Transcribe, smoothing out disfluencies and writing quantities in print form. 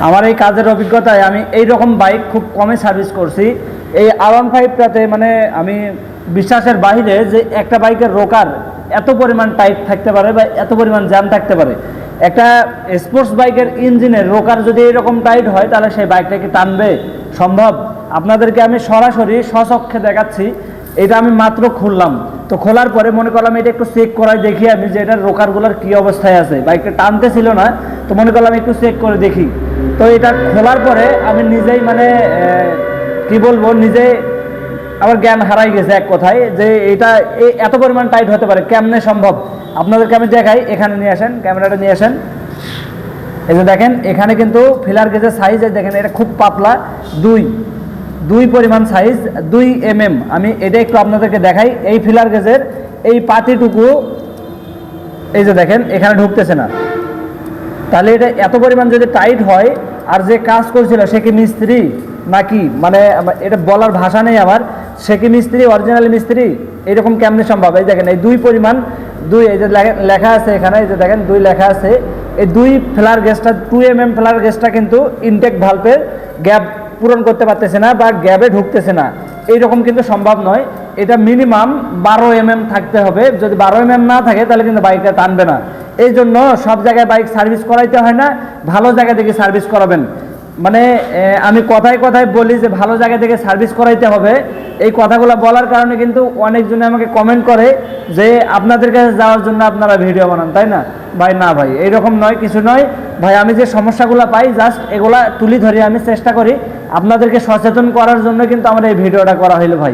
আমার এই কাজের অভিজ্ঞতায় আমি এই রকম বাইক খুব কমে সার্ভিস করছি। এই R15টাতে মানে আমি বিশ্বাসের বাইরে যে একটা বাইকের রোকার এত পরিমাণ টাইট থাকতে পারে বা এত পরিমাণ জ্যাম থাকতে পারে। একটা স্পোর্টস বাইকের ইঞ্জিনের রোকার যদি এরকম টাইট হয় তাহলে সেই বাইকটাকে টানবে সম্ভব? আপনাদেরকে আমি সরাসরি স্বচক্ষে দেখাচ্ছি। এটা আমি মাত্র খুললাম, তো খোলার পরে মনে করলাম এটা একটু চেক করাই দেখি আমি যে এটার রোকারগুলোর কী অবস্থায় আছে। বাইকটা টানতে ছিল না, তো মনে করলাম একটু চেক করে দেখি। তো এটা খোলার পরে আমি নিজেই মানে কি বলবো, নিজে আমার জ্ঞান হারাই গেছে এক কথায়, যে এটা এত পরিমাণ টাইট হতে পারে কেমনে সম্ভব। আপনাদেরকে আমি দেখাই, এখানে নিয়ে আসেন, ক্যামেরাটা নিয়ে আসেন। এই যে দেখেন এখানে কিন্তু ফিলার গেজের সাইজ দেখেন, এটা খুব পাতলা, দুই পরিমাণ সাইজ 2 mm। আমি এটা একটু আপনাদেরকে দেখাই। এই ফিলার গেজের এই পাতিটুকু এই যে দেখেন এখানে ঢুকতেছে না। তাহলে এটা এত পরিমাণ যদি টাইট হয়, আর যে কাজ করছিল সে কি মিস্ত্রি নাকি, মানে এটা বলার ভাষা নেই আমার। সে কি মিস্ত্রি, অরিজিনাল মিস্ত্রি? এরকম কেমনে সম্ভব? এই দেখেন এই এই যে লেখা আছে এখানে, এই যে দেখেন 2 লেখা আছে। এই 2 ফ্লার গেজটা 2 mm ফ্লার গেজটা কিন্তু ইনটেক ভালভের গ্যাপ পূরণ করতে পারতেছে না বা গ্যাপে ঢুকতেছে না, এইরকম কিন্তু সম্ভব নয়। এটা মিনিমাম 12 mm থাকতে হবে। যদি 12 mm না থাকে তাহলে কিন্তু বাইকটা টানবে না। এই জন্য সব জায়গায় বাইক সার্ভিস করাইতে হয় না, ভালো জায়গা থেকে সার্ভিস করাবেন। মানে আমি কথায় কথায় বলি যে ভালো জায়গা থেকে সার্ভিস করাইতে হবে। এই কথাগুলো বলার কারণে কিন্তু অনেকজনে আমাকে কমেন্ট করে যে আপনাদের কাছে যাওয়ার জন্য আপনারা ভিডিও বানান, তাই না ভাই? না ভাই, এইরকম নয়, কিছু নয় ভাই। আমি যে সমস্যাগুলো পাই জাস্ট এগুলা তুলি ধরে আমি চেষ্টা করি আপনাদেরকে সচেতন করার জন্য, কিন্তু আমার এই ভিডিওটা করা হইলো ভাই।